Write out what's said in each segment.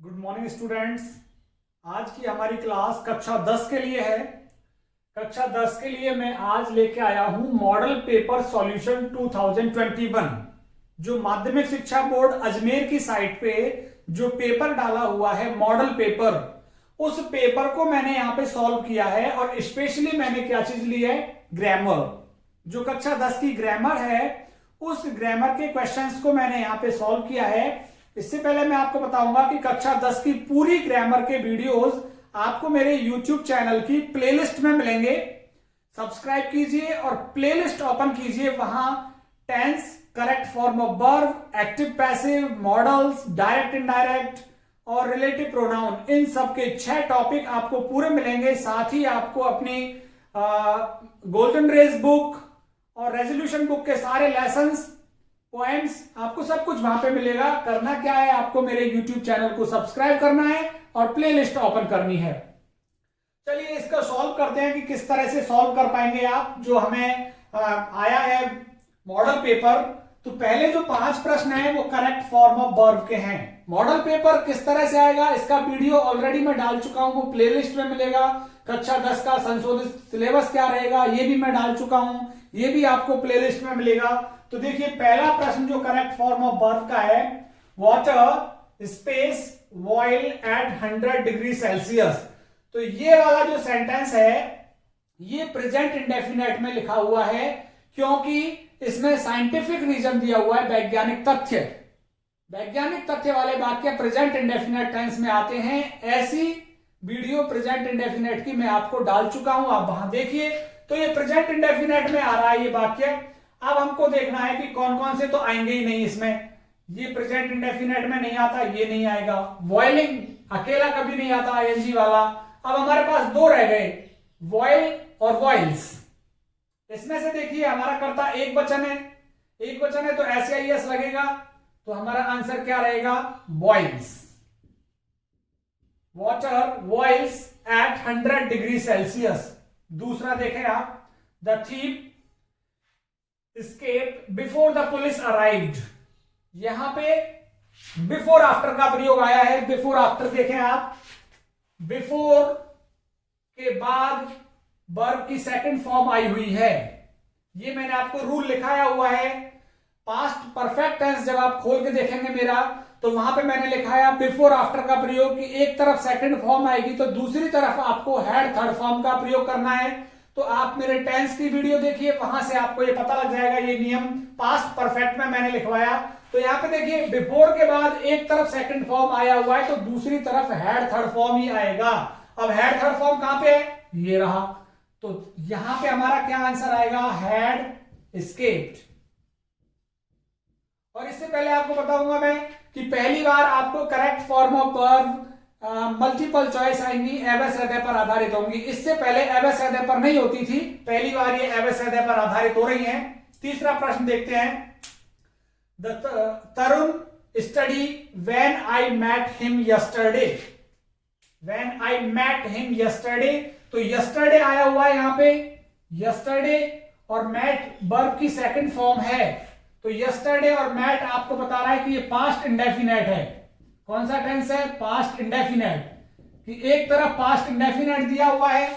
Good morning students. आज की हमारी क्लास कक्षा 10 के लिए है। कक्षा 10 के लिए मैं आज लेके आया हूं मॉडल पेपर सॉल्यूशन 2021। जो माध्यमिक शिक्षा बोर्ड अजमेर की साइट पे जो पेपर डाला हुआ है मॉडल पेपर, उस पेपर को मैंने यहाँ पे सॉल्व किया है। और स्पेशली मैंने क्या चीज ली है, ग्रामर। जो कक्षा 10 की ग्रामर है उस ग्रामर के क्वेश्चंस को मैंने यहाँ पे सॉल्व किया है। इससे पहले मैं आपको बताऊंगा कि कक्षा 10 की पूरी ग्रामर के वीडियोस आपको मेरे YouTube चैनल की प्लेलिस्ट में मिलेंगे। सब्सक्राइब कीजिए और प्लेलिस्ट ओपन कीजिए। वहां tenses, correct form of verb, active passive, modals, direct indirect और रिलेटिव प्रोनाउन, इन सब के 6 टॉपिक आपको पूरे मिलेंगे। साथ ही आपको अपनी गोल्डन रेस बुक और रेजोल्यूशन बुक के सारे लेसन्स, पॉइंट्स, आपको सब कुछ वहां पे मिलेगा। करना क्या है, आपको मेरे YouTube चैनल को सब्सक्राइब करना है और प्लेलिस्ट ओपन करनी है। चलिए इसका सॉल्व करते हैं कि किस तरह से सॉल्व कर पाएंगे आप। जो हमें आया है मॉडल पेपर, तो पहले जो 5 प्रश्न है वो करेक्ट फॉर्म ऑफ वर्ब के हैं। मॉडल पेपर किस तरह से आएगा इसका वीडियो ऑलरेडी मैं डाल चुका हूं, वो प्लेलिस्ट में मिलेगा। कक्षा 10 का संशोधित सिलेबस क्या रहेगा ये भी मैं डाल चुका हूं, ये भी आपको प्लेलिस्ट में मिलेगा। तो देखिए पहला प्रश्न जो करेक्ट फॉर्म ऑफ वर्ब का है, water space boil at 100 degree Celsius. तो ये वाला जो सेंटेंस है ये प्रेजेंट इंडेफिनेट में लिखा हुआ है, क्योंकि इसमें साइंटिफिक रीजन दिया हुआ है, वैज्ञानिक तथ्य। वैज्ञानिक तथ्य वाले वाक्य प्रेजेंट इंडेफिनेट टेंस में आते हैं। ऐसी वीडियो प्रेजेंट इंडेफिनेट की मैं आपको डाल चुका हूं, आप वहां देखिए। तो ये प्रेजेंट इंडेफिनेट में आ रहा है ये वाक्य। अब हमको देखना है कि कौन कौन से तो आएंगे ही नहीं इसमें। ये प्रेजेंट इंडेफिनेट में नहीं आता, ये नहीं आएगा। बॉइलिंग अकेला कभी नहीं आता, आईएनजी वाला। अब हमारे पास 2 रह गए, बॉयल और बॉइल्स। इसमें से देखिए हमारा कर्ता एक वचन है, एक वचन है तो एसआईएस लगेगा। तो हमारा आंसर क्या रहेगा, boils. Water boils at 100 degree Celsius. दूसरा देखें आप, the thief escaped before the police arrived। यहां पे बिफोर आफ्टर का प्रयोग आया है। बिफोर आफ्टर देखें आप, बिफोर के बाद वर्ब की सेकंड फॉर्म आई हुई है। ये मैंने आपको रूल लिखाया हुआ है। पास्ट परफेक्ट टेंस जब आप खोल के देखेंगे मेरा, तो वहां पे मैंने लिखाया बिफोर आफ्टर का प्रयोग कि एक तरफ सेकंड फॉर्म आएगी तो दूसरी तरफ आपको हैड थर्ड फॉर्म का प्रयोग करना है। तो आप मेरे टेंस की वीडियो देखिए, वहां से आपको ये पता लग जाएगा। ये नियम पास्ट परफेक्ट में मैंने लिखवाया। तो यहां पे देखिए बिफोर के बाद एक तरफ सेकंड फॉर्म आया हुआ है तो दूसरी तरफ हैड थर्ड फॉर्म ही आएगा। अब हैड थर्ड फॉर्म कहां पे है, ये रहा। तो यहां पे हमारा क्या आंसर आएगा, हैड एस्केप्ड। और इससे पहले आपको बताऊंगा मैं कि पहली बार आपको correct form of verb multiple choice आएंगी, एवं सदैव पर आधारित होंगी। इससे पहले एवं सदैव पर नहीं होती थी, पहली बार ये एवं सदैव पर आधारित हो रही हैं। तीसरा प्रश्न देखते हैं, Tarun study when I met him yesterday. When I met him yesterday, तो यस्टरडे आया हुआ है यहां पे, यस्टरडे और मेट वर्ब की सेकंड फॉर्म है। तो यस्टरडे और मेट आपको बता रहा है कि ये पास्ट इंडेफिनेट है। कौन सा टेंस है, पास्ट इंडेफिनेट। कि एक तरफ पास्ट इंडेफिनेट दिया हुआ है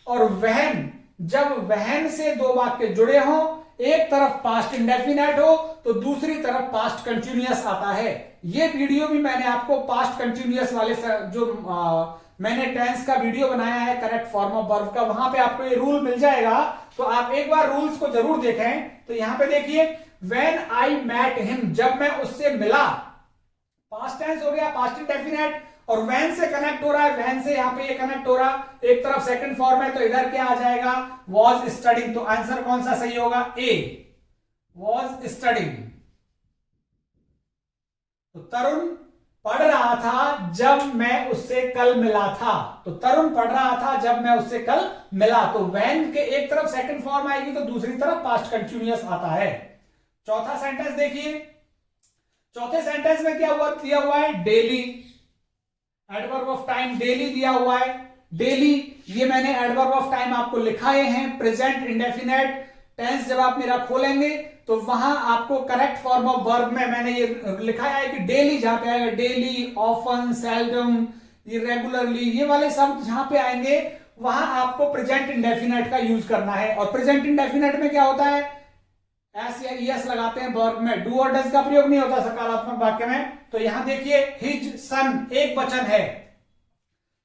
और वहन, जब वहन से 2 वाक्य जुड़े हों, एक तरफ पास्ट इंडेफिनेट हो तो दूसरी तरफ पास्ट कंटिन्यूअस आता है। ये वीडियो भी मैंने आपको पास्ट कंटिन्यूअस वाले जो मैंने टेंस का वीडियो बनाया है करेक्ट फॉर्म ऑफ वर्ब का, वहां पे आपको ये रूल मिल जाएगा। तो आप एक बार रूल्स को जरूर देखें। तो यहां पे देखिए, व्हेन आई मेट हिम, जब मैं उससे मिला, पास्ट टेंस हो गया, पास्ट इंडेफिनेट। और व्हेन से कनेक्ट हो रहा है, व्हेन से यहां पे ये कनेक्ट हो रहा, एक तरफ सेकंड फॉर्म है तो इधर क्या आ जाएगा, वॉज स्टडिंग। तो आंसर कौन सा सही होगा, ए, वॉज स्टडिंग। तो तरुण पढ़ रहा था जब मैं उससे कल मिला था। तो तरुण पढ़ रहा था जब मैं उससे कल मिला। तो व्हेन के एक तरफ सेकंड फॉर्म आएगी तो दूसरी तरफ पास्ट कंटिन्यूअस आता है। चौथा सेंटेंस देखिए, चौथे सेंटेंस में क्या हुआ, दिया हुआ है daily. Adverb of time daily दिया हुआ है। डेली, ये मैंने एडवर्ब ऑफ टाइम आपको लिखाए हैं। प्रेजेंट इंडेफिनेट टेंस जब आप मेरा खोलेंगे तो वहां आपको करेक्ट फॉर्म ऑफ वर्ब में मैंने ये लिखा है कि डेली, जहां पे आएगा डेली, ऑफन, सेल्डम, रेगुलरली, ये वाले शब्द जहां पे आएंगे वहां आपको प्रेजेंट इंडेफिनेट का यूज करना है। और प्रेजेंट इंडेफिनेट में क्या होता है, एस या ईएस लगाते हैं वर्ब में, डू और डज का प्रयोग नहीं होता सकारात्मक वाक्य में। तो यहां देखिए हिज सन एक वचन है,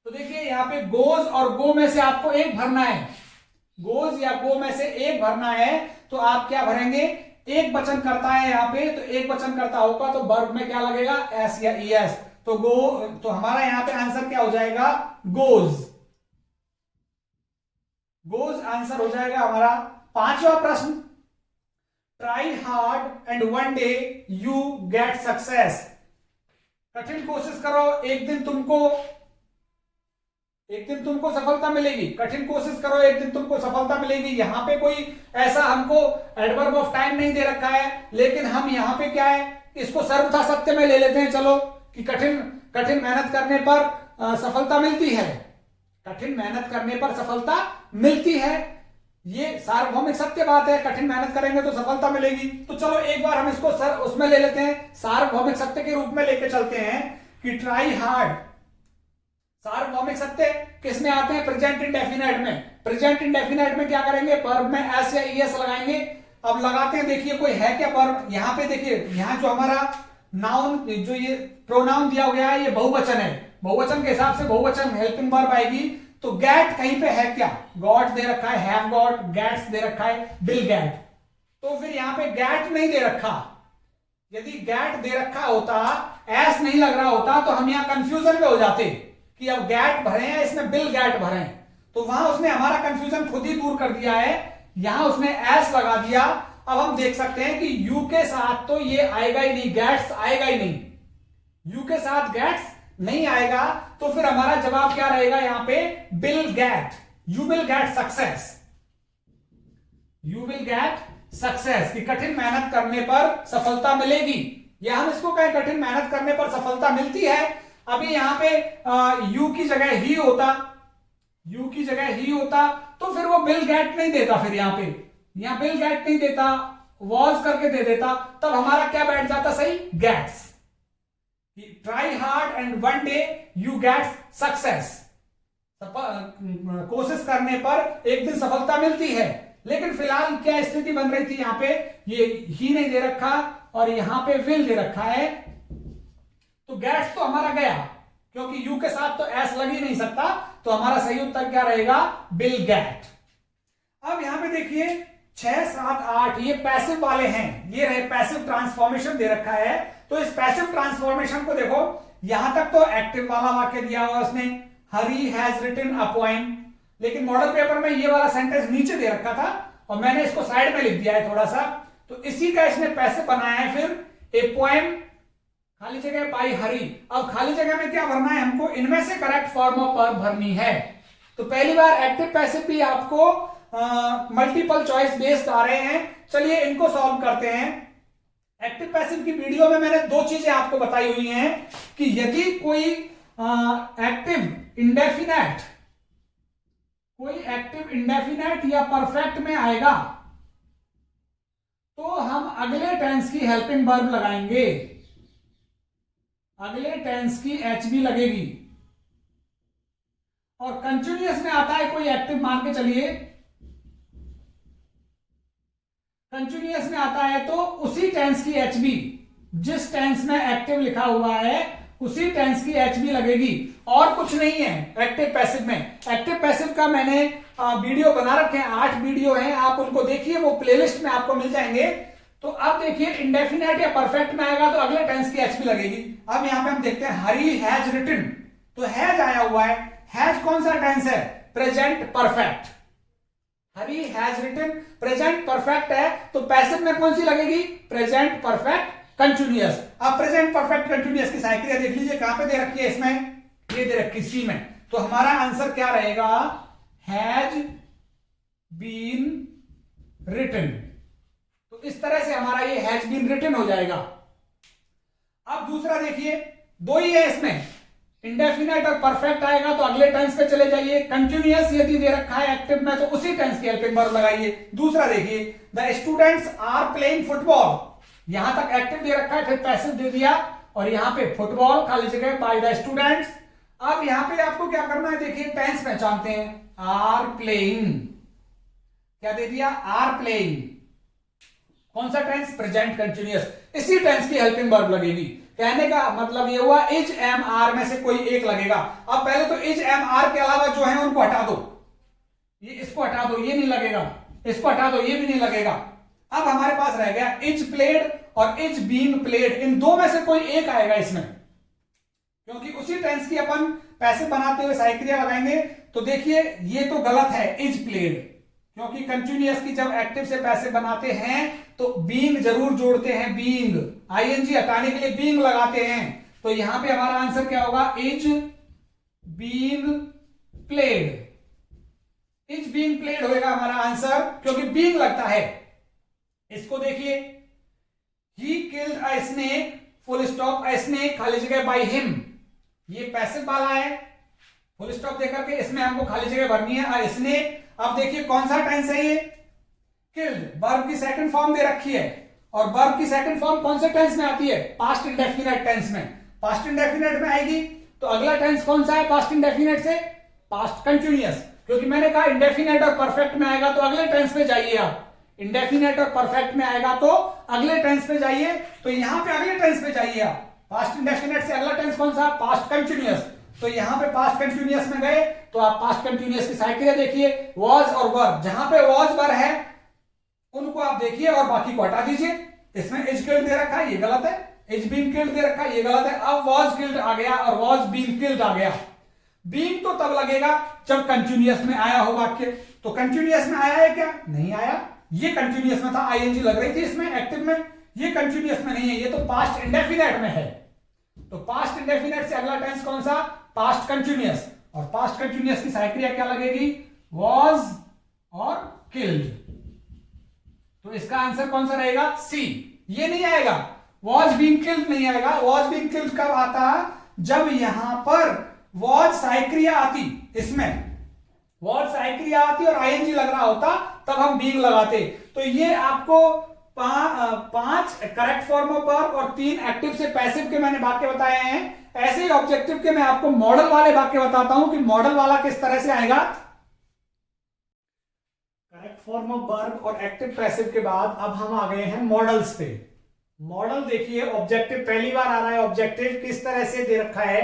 तो देखिए यहां पे गोज और गो में से आपको एक भरना है, गोज या गो में से एक भरना है। तो आप क्या भरेंगे, एक वचन करता है यहां पे, तो एक वचन करता होगा तो वर्ब में क्या लगेगा, एस या ईएस। तो गो, तो हमारा यहां पे आंसर क्या हो जाएगा, गोज, गोज आंसर हो जाएगा हमारा। पांचवा प्रश्न, try hard and one day you get success. कठिन कोशिश करो, एक दिन तुमको सफलता मिलेगी। कठिन कोशिश करो, एक दिन तुमको सफलता मिलेगी। यहां पे कोई ऐसा हमको एडवर्ब ऑफ टाइम नहीं दे रखा है, लेकिन हम यहां पे क्या है, इसको सर्वथा सत्य में ले लेते हैं, चलो, कि कठिन मेहनत करने पर सफलता मिलती है, कठिन मेहनत करने पर सफलता मिलती है, ये सार्वभौमिक सत्य बात है। कठिन मेहनत करेंगे तो सफलता मिलेगी। तो चलो एक बार हम इसको उसमें ले लेते हैं, सार्वभौमिक सत्य के रूप में लेके चलते हैं कि ट्राई हार्ड। सार्वभौमिक सत्य किसमें आते हैं, प्रेजेंट इंडेफिनेट में। प्रेजेंट इंडेफिनेट में क्या करेंगे, वर्ब में एस या ईएस लगाएंगे। अब लगाते हैं, देखिए कोई है क्या वर्ब, यहां पे देखिए, यहां जो हमारा नाउन, जो ये प्रोनाउन दिया गया है, ये बहुवचन है। बहुवचन के हिसाब से बहुवचन हेल्पिंग वर्ब आएगी। तो गेट कहीं पे है क्या, गॉट दे रखा है, हैव गॉट, गेट्स दे रखा है, विल गेट। तो फिर यहां पे गेट नहीं दे रखा। यदि गेट दे रखा होता, एस नहीं लग रहा होता, तो हम यहां कंफ्यूजन में हो जाते कि अब गेट भरे हैं, इसमें बिल गेट भरे हैं। तो वहां उसने हमारा कंफ्यूजन खुद ही दूर कर दिया है, यहां उसने एस लगा दिया। अब हम देख सकते हैं कि यू के साथ तो ये आएगा ही नहीं, गेट्स आएगा ही नहीं, यू के साथ गेट्स नहीं आएगा। तो फिर हमारा जवाब क्या रहेगा यहां पे, will get, you will get success, you will get success, कि कठिन मेहनत करने पर सफलता मिलेगी, या हम इसको कहें कठिन मेहनत करने पर सफलता मिलती है। अभी यहां पे यू की जगह ही होता, यू की जगह ही होता, तो फिर वो बिल गेट नहीं देता, फिर यहां बिल गेट नहीं देता, वॉज करके दे देता, तब हमारा क्या बैठ जाता सही, gets. Try hard and one day you get success, कोशिश करने पर एक दिन सफलता मिलती है। लेकिन फिलहाल क्या स्थिति बन रही थी, यहां पे ये ही नहीं दे रखा और यहां पे विल दे रखा है, तो गेट्स तो हमारा गया, क्योंकि यू के साथ तो एस लग ही नहीं सकता। तो हमारा सही उत्तर क्या रहेगा, बिल गेट। अब यहां पे देखिए 6, 7, 8 ये पैसिव वाले हैं, ये रहे पैसिव ट्रांसफॉर्मेशन दे रखा है। तो इस पैसिव ट्रांसफॉर्मेशन को देखो, यहां तक तो एक्टिव वाला वाक्य दिया हुआ उसने, हरी हैज रिटन अ पोएम, लेकिन मॉडल पेपर में ये वाला सेंटेंस नीचे दे रखा था और मैंने इसको साइड में लिख दिया है थोड़ा सा, तो इसी का इसने पैसिव बनाया है। फिर ए पोएम, खाली जगह बाई हरी। अब खाली जगह में क्या भरना है हमको, इनमें से करेक्ट फॉर्म ऑफ वर्ब भरनी है। तो पहली बार एक्टिव पैसिव भी आपको मल्टीपल चॉइस बेस्ड आ रहे हैं। चलिए इनको सॉल्व करते हैं। एक्टिव पैसिव की वीडियो में मैंने 2 चीजें आपको बताई हुई हैं कि यदि कोई एक्टिव इंडेफिनेट या परफेक्ट में आएगा तो हम अगले टेंस की हेल्पिंग वर्ब लगाएंगे, अगले टेंस की एचबी लगेगी। और कंटिन्यूअस में आता है कोई एक्टिव, मान के चलिए कंटिन्यूअस में आता है, तो उसी टेंस की एचबी, जिस टेंस में एक्टिव लिखा हुआ है उसी टेंस की एचबी लगेगी, और कुछ नहीं है एक्टिव पैसिव में। एक्टिव पैसिव का मैंने वीडियो बना रखे हैं, 8 वीडियो हैं, आप उनको देखिए, वो प्लेलिस्ट में आपको मिल जाएंगे। तो अब देखिए इंडेफिनेट या परफेक्ट में आएगा तो अगले टेंस की एचबी लगेगी। अब यहां पे हम देखते हैं हरी हैज रिटन, तो हैज आया हुआ है, हैज कौन सा टेंस है, present perfect. Hari has written present perfect है, तो पैसिव में कौन सी लगेगी, प्रेजेंट परफेक्ट कंटिन्यूअस। अब प्रेजेंट परफेक्ट कंटिन्यूअस की सहायक्रिया देख लीजिए कहां पे दे रखी है, इसमें ये दे रखी सी में। तो हमारा आंसर क्या रहेगा, हैज बीन रिटन। तो इस तरह से हमारा ये हैज बीन रिटन हो जाएगा। अब दूसरा देखिए, 2 ही है इसमें, इंडेफिनेट और परफेक्ट आएगा तो अगले टेंस पे चले जाइए। कंटिन्यूअस यदि दे रखा है एक्टिव में तो उसी टेंस की हेल्पिंग वर्ब लगाइए। दूसरा देखिए, the students are playing football, यहां तक एक्टिव दे रखा है, फिर पैसिव दे दिया और यहां पे फुटबॉल खाली जगह बाय द स्टूडेंट्स। अब यहां पे आपको क्या करना है, देखिए टेंस पहचानते हैं, आर प्लेइंग, क्या दे दिया, आर प्लेइंग, कौन सा टेंस, प्रेजेंट कंटिन्यूअस, इसी टेंस की हेल्पिंग वर्ब लगेगी। कहने का मतलब ये हुआ इज एम आर में से कोई एक लगेगा। अब पहले तो इज एम आर के अलावा जो है उनको हटा दो, ये इसको हटा दो, ये नहीं लगेगा, इसको हटा दो, ये भी नहीं लगेगा। अब हमारे पास रह गया इज प्लेड और इज बीइंग प्लेड, इन दो में से कोई एक आएगा इसमें, क्योंकि उसी टेंस की अपन पैसिव बनाते हुए सहायक क्रिया लगाएंगे। तो देखिए ये तो गलत है, इज प्लेड, क्योंकि कंटिन्यूअस की जब एक्टिव से पैसिव बनाते हैं तो बीइंग जरूर जोड़ते हैं, बीइंग, आईएनजी हटाने के लिए बीइंग लगाते हैं। तो यहां पे हमारा आंसर क्या होगा, is being played, is being played होगा हमारा आंसर, क्योंकि बीइंग लगता है। इसको देखिए, he killed a snake, full stop, a snake खाली जगह बाय हिम, ये पैसिव वाला है, फुल स्टॉप देकर के इसमें हमको खाली जगह भरनी है, अ स्नेक। अब देखिए कौन सा टेंस है ये, किल्ड, वर्ब की सेकंड फॉर्म दे रखी है, और वर्ब की सेकंड फॉर्म कौन से टेंस में आती है, पास्ट इंडेफिनिट टेंस में, पास्ट इंडेफिनिट में आएगी। तो अगला टेंस कौन सा है पास्ट इंडेफिनिट से, पास्ट कंटिन्यूअस, क्योंकि मैंने कहा इंडेफिनिट और परफेक्ट में आएगा तो अगले टेंस पे जाइए आप, इंडेफिनिट और परफेक्ट में आएगा तो अगले टेंस पे जाइए। तो यहां पे अगले टेंस पे जाइए आप, पास्ट इंडेफिनिट से अगला टेंस कौन सा, पास्ट कंटिन्यूअस। तो यहां पे पास्ट कंटिन्यूअस में गए तो आप पास्ट कंटिन्यूअस की सहायक क्रिया देखिए, वॉज और वर, जहां पे वॉज वर है उनको आप देखिए और बाकी को हटा दीजिए। इसमें इज किल्ड दे रखा है, ये गलत है, इज बीइंग किल्ड दे रखा है, ये गलत है। अब वॉज किल्ड आ गया और वॉज बीइंग किल्ड आ गया। बीइंग तो तब लगेगा जब कंटिन्यूअस में आया हो वाक्य, तो कंटिन्यूअस में आया है क्या, नहीं आया, ये कंटिन्यूअस में था, आईएनजी लग रही थी इसमें एक्टिव में, ये कंटिन्यूअस में नहीं है, ये तो पास्ट इंडेफिनिट में है। तो पास्ट इंडेफिनिट से अगला टेंस कौन सा, पास्ट कंटिन्यूअस, और पास्ट कंटिन्यूअस की सहायक क्रिया क्या लगेगी, वॉज और किल्ड। तो इसका आंसर कौन सा रहेगा, सी, ये नहीं आएगा, वॉज बीइंग किल्ड नहीं आएगा। वॉज बीइंग किल्ड कब आता, जब यहां पर वॉज सहायक क्रिया आती, इसमें वॉज सहायक क्रिया आती और आईएनजी लग रहा होता, तब हम बीइंग लगाते। तो ये आपको 5 करेक्ट फॉर्म ऑफ वर्ब और 3 एक्टिव से पैसिव के मैंने वाक्य बताए हैं। ऐसे ही ऑब्जेक्टिव के मैं आपको मॉडल वाले वाक्य बताता हूं कि मॉडल वाला किस तरह से आएगा। करेक्ट फॉर्म ऑफ वर्ब और एक्टिव पैसिव के बाद अब हम आ गए हैं मॉडल्स पे। मॉडल देखिए, ऑब्जेक्टिव पहली बार आ रहा है, ऑब्जेक्टिव किस तरह से दे रखा है,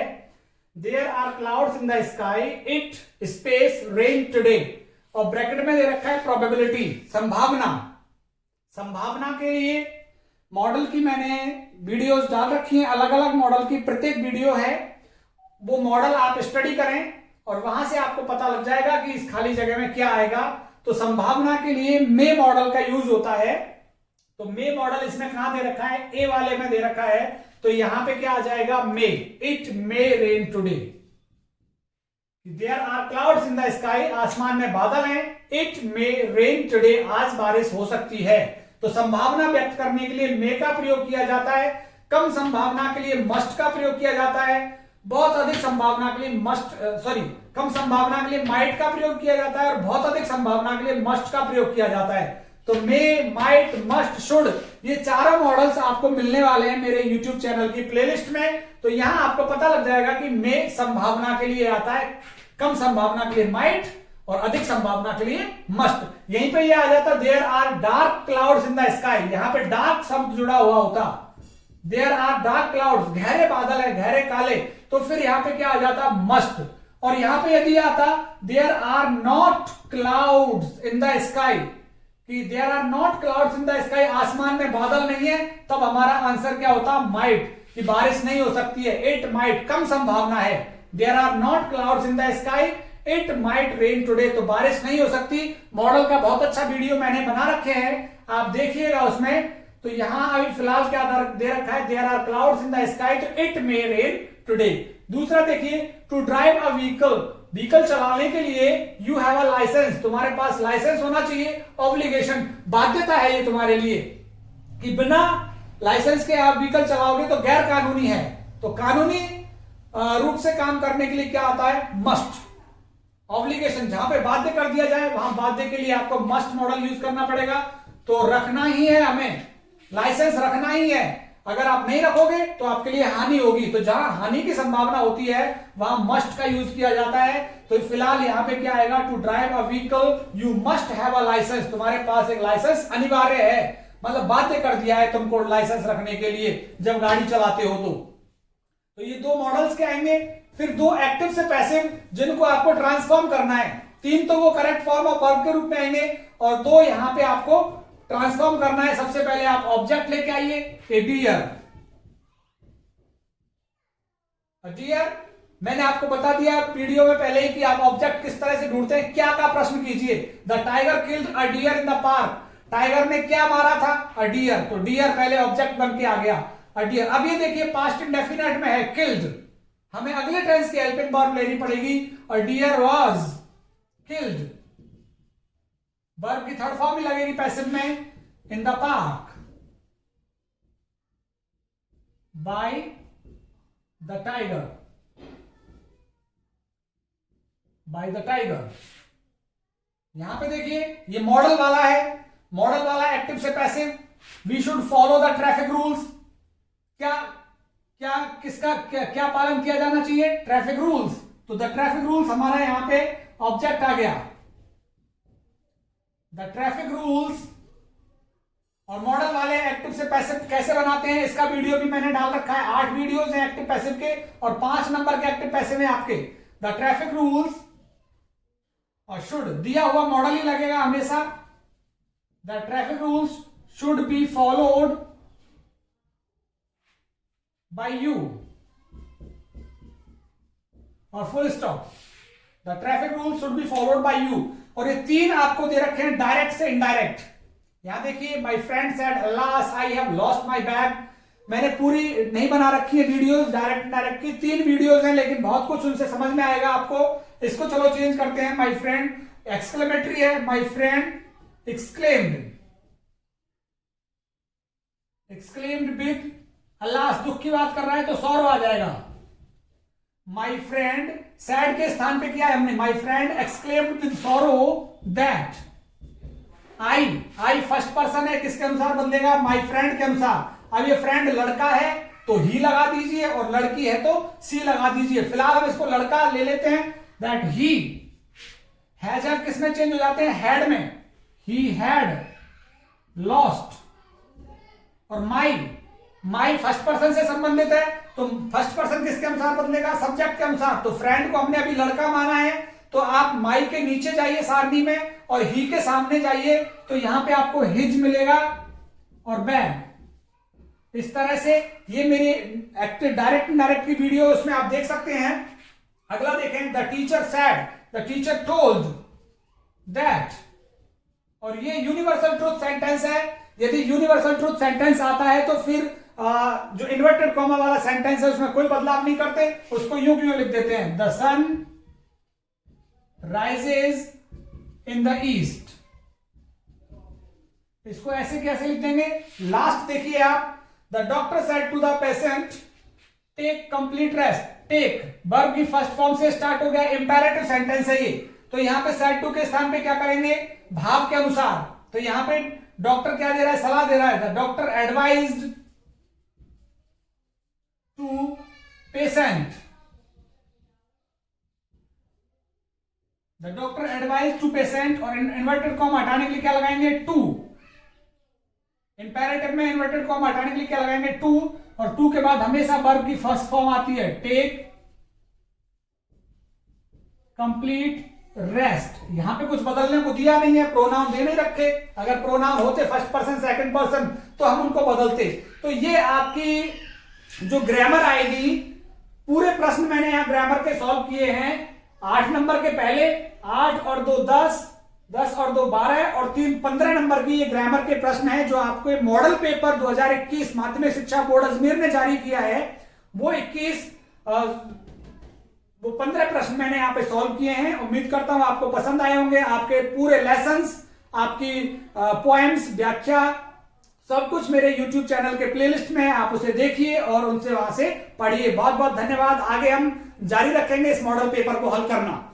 there are clouds in the sky, it space rain today, और ब्रैकेट में दे रखा है प्रोबेबिलिटी, संभावना। संभावना के लिए मॉडल की मैंने वीडियोस डाल रखी हैं, अलग अलग मॉडल की प्रत्येक वीडियो है, वो मॉडल आप स्टडी करें और वहां से आपको पता लग जाएगा कि इस खाली जगह में क्या आएगा। तो संभावना के लिए मे मॉडल का यूज होता है। तो मे मॉडल इसमें कहां दे रखा है, ए वाले में दे रखा है, तो यहां पे क्या आ जाएगा, may, it may rain today, there are clouds in the sky, आसमान में बादल हैं, इट मे रेन टुडे, आज बारिश हो सकती है। तो संभावना व्यक्त करने के लिए मे का प्रयोग किया जाता है, कम संभावना के लिए मस्ट का प्रयोग किया जाता है, बहुत अधिक संभावना के लिए कम संभावना के लिए माइट का प्रयोग किया जाता है, और बहुत अधिक संभावना के लिए मस्ट का प्रयोग किया जाता है। तो मे, माइट, मस्ट, शुड, ये चारों मॉडल्स आपको मिलने वाले हैं मेरे YouTube चैनल की प्लेलिस्ट में। तो यहां आपको पता लग जाएगा कि मे संभावना के लिए आता है, कम संभावना के लिए माइट और अधिक संभावना के लिए मस्ट। यहीं पे ये आ जाता, there are dark clouds in the sky, यहां पे डार्क शब्द जुड़ा हुआ होता, देयर आर डार्क क्लाउड्स, गहरे बादल है, गहरे काले, तो फिर यहां पे क्या आ जाता, मस्ट। और यहां पे यदि आता there are not clouds in the sky, कि there are not clouds in the sky, आसमान में बादल नहीं है, तब हमारा आंसर क्या होता, माइट, कि बारिश नहीं हो सकती है, इट माइट, कम संभावना है, there are not clouds in the sky, it might rain today, तो बारिश नहीं हो सकती। मॉडल का बहुत अच्छा वीडियो मैंने बना रखे हैं, आप देखिएगा उसमें। तो यहां अभी फिलहाल क्या दे रखा है, there are clouds in the sky, तो इट मे रेन टुडे। दूसरा देखिए, to drive a vehicle, vehicle चलाने के लिए यू हैव अ लाइसेंस, तुम्हारे पास लाइसेंस होना चाहिए, ऑब्लिगेशन, बाध्यता है ये तुम्हारे लिए, कि बिना लाइसेंस के आप व्हीकल चलाओगे तो गैर कानूनी है। तो कानूनी रूप से काम करने के लिए क्या आता है, मस्ट। ऑब्लिगेशन, जहां पे बाध्य कर दिया जाए वहां बाध्य के लिए आपको मस्ट मॉडल यूज करना पड़ेगा। तो रखना ही है, हमें लाइसेंस रखना ही है। अगर आप नहीं रखोगे तो आपके लिए हानि होगी। तो जहां हानि की संभावना होती है वहां मस्ट का यूज किया जाता है। तो फिलहाल यहां पे क्या आएगा, to drive a vehicle you must have a licence. तुम्हारे पास एक लाइसेंस अनिवार्य है, मतलब बाध्य कर दिया है तुमको लाइसेंस रखने के लिए जब गाड़ी चलाते हो। तो ये दो मॉडल्स के आएंगे। फिर दो एक्टिव से पैसिव जिनको आपको ट्रांसफॉर्म करना है। तीन तो वो करेक्ट फॉर्म ऑफ वर्ब के रूप में आएंगे और दो यहां पे आपको ट्रांसफॉर्म करना है। सबसे पहले आप ऑब्जेक्ट लेके आइए, ए डियर। डियर मैंने आपको बता दिया वीडियो में पहले ही कि आप ऑब्जेक्ट किस तरह से ढूंढते हैं। क्या का प्रश्न कीजिए, the tiger killed a deer in the park. Tiger ने क्या मारा था, अ डियर। तो डियर पहले ऑब्जेक्ट बन के आ गया, अ डियर। अब ये देखिए पास्ट इंडेफिनिट में है किल्ड, हमें अगले टेंस की हेल्पिंग वर्ब लेनी पड़ेगी। अ डियर वाज किल्ड, वर्ब की थर्ड फॉर्म ही लगेगी पैसिव में, इन the park by the tiger, by the tiger. यहां पे देखिए ये मॉडल वाला है, मॉडल वाला एक्टिव से passive. We should follow the traffic rules. क्या क्या किसका क्या पालन किया जाना चाहिए, ट्रैफिक रूल्स। तो द ट्रैफिक रूल्स हमारा यहां पे ऑब्जेक्ट आ गया, द ट्रैफिक रूल्स। और मॉडल वाले एक्टिव से पैसिव कैसे बनाते हैं इसका वीडियो भी मैंने डाल रखा है। 8 वीडियोस हैं एक्टिव पैसिव के और 5 नंबर के एक्टिव पैसिव हैं आपके। द ट्रैफिक रूल्स और शुड दिया हुआ मॉडल ही लगेगा हमेशा। The traffic rules should be followed by you और full stop. The traffic rules should be followed by you. और ये तीन आपको दे रखे हैं डायरेक्ट से इनडायरेक्ट। यहां देखिए, my friend said alas I have lost my bag. मैंने पूरी नहीं बना रखी है वीडियोस, डायरेक्ट इनडायरेक्ट की 3 वीडियोस हैं, लेकिन बहुत कुछ उनसे समझ में आएगा आपको। इसको चलो चेंज करते हैं। माय फ्रेंड एक्सक्लेमेटरी है, my friend exclaimed, exclaimed with alas, दुख की बात कर रहा है तो सॉरो आ जाएगा। माय फ्रेंड सैड के स्थान पे किया है हमने, my friend exclaimed with sorrow that. I first person है, किसके अनुसार बदलेगा, माय फ्रेंड के अनुसार। अब ये फ्रेंड लड़का है तो ही लगा दीजिए और लड़की है तो सी लगा दीजिए। फिलहाल हम इसको लड़का ले लेते हैं। दैट ही हैज हैव किस में चेंज हो जाते हैं, हैड में। He had lost. और माई फर्स्ट पर्सन से संबंधित है तो फर्स्ट पर्सन किसके अनुसार बदलेगा, सब्जेक्ट के अनुसार। तो फ्रेंड को हमने अभी लड़का माना है तो आप माई के नीचे जाइए सारणी में और ही के सामने जाइए तो यहां पे आपको हिज मिलेगा और बैग। इस तरह से ये मेरी एक्टिव डायरेक्ट इनडायरेक्ट की वीडियो उसमें आप देख सकते हैं। अगला देखें, the teacher sad, the teacher told that. और ये यूनिवर्सल ट्रूथ सेंटेंस है। यदि यूनिवर्सल ट्रूथ सेंटेंस आता है तो फिर जो इन्वर्टेड कॉमा वाला सेंटेंस है उसमें कोई बदलाव नहीं करते, उसको यूं क्यों लिख देते हैं, the sun rises in the east. इसको ऐसे कैसे लिख देंगे। लास्ट देखिए आप, the doctor said to the patient take complete rest. Take verb की फर्स्ट फॉर्म से स्टार्ट हो गया, इंपेरेटिव सेंटेंस है ये। तो यहां पे सेड टू के स्थान पे क्या करेंगे, भाव के अनुसार। तो यहां पे डॉक्टर क्या दे रहा है, सलाह दे रहा है। The doctor advised to patient, the doctor advise to patient. और इन्वर्टेड कॉमा हटाने के लिए क्या लगाएंगे, टू। इंपेरेटिव में इन्वर्टेड कॉमा हटाने के लिए क्या लगाएंगे, टू। और टू के बाद हमेशा वर्ब की फर्स्ट फॉर्म आती है, टेक कंप्लीट रेस्ट। यहां पे कुछ बदलने को दिया नहीं है, प्रोनाउन दे नहीं रखे। अगर प्रोनाउन होते फर्स्ट पर्सन सेकंड पर्सन तो हम उनको बदलते। तो ये आपकी जो ग्रामर आएगी, पूरे प्रश्न मैंने यहां ग्रामर के सॉल्व किए हैं। 8 नंबर के पहले 8 और 2 10, 10 और 2 12 और 3 15 नंबर की ये ग्रामर के प्रश्न है जो आपको मॉडल पेपर 2021 माध्यमिक शिक्षा बोर्ड अजमेर ने जारी किया है। वो 15 प्रश्न मैंने यहाँ पे सॉल्व किए हैं। उम्मीद करता हूं आपको पसंद आए होंगे। आपके पूरे लेसन्स, आपकी पोएम्स, व्याख्या सब कुछ मेरे YouTube चैनल के प्लेलिस्ट में है, आप उसे देखिए और उनसे वहां से पढ़िए। बहुत बहुत धन्यवाद। आगे हम जारी रखेंगे इस मॉडल पेपर को हल करना।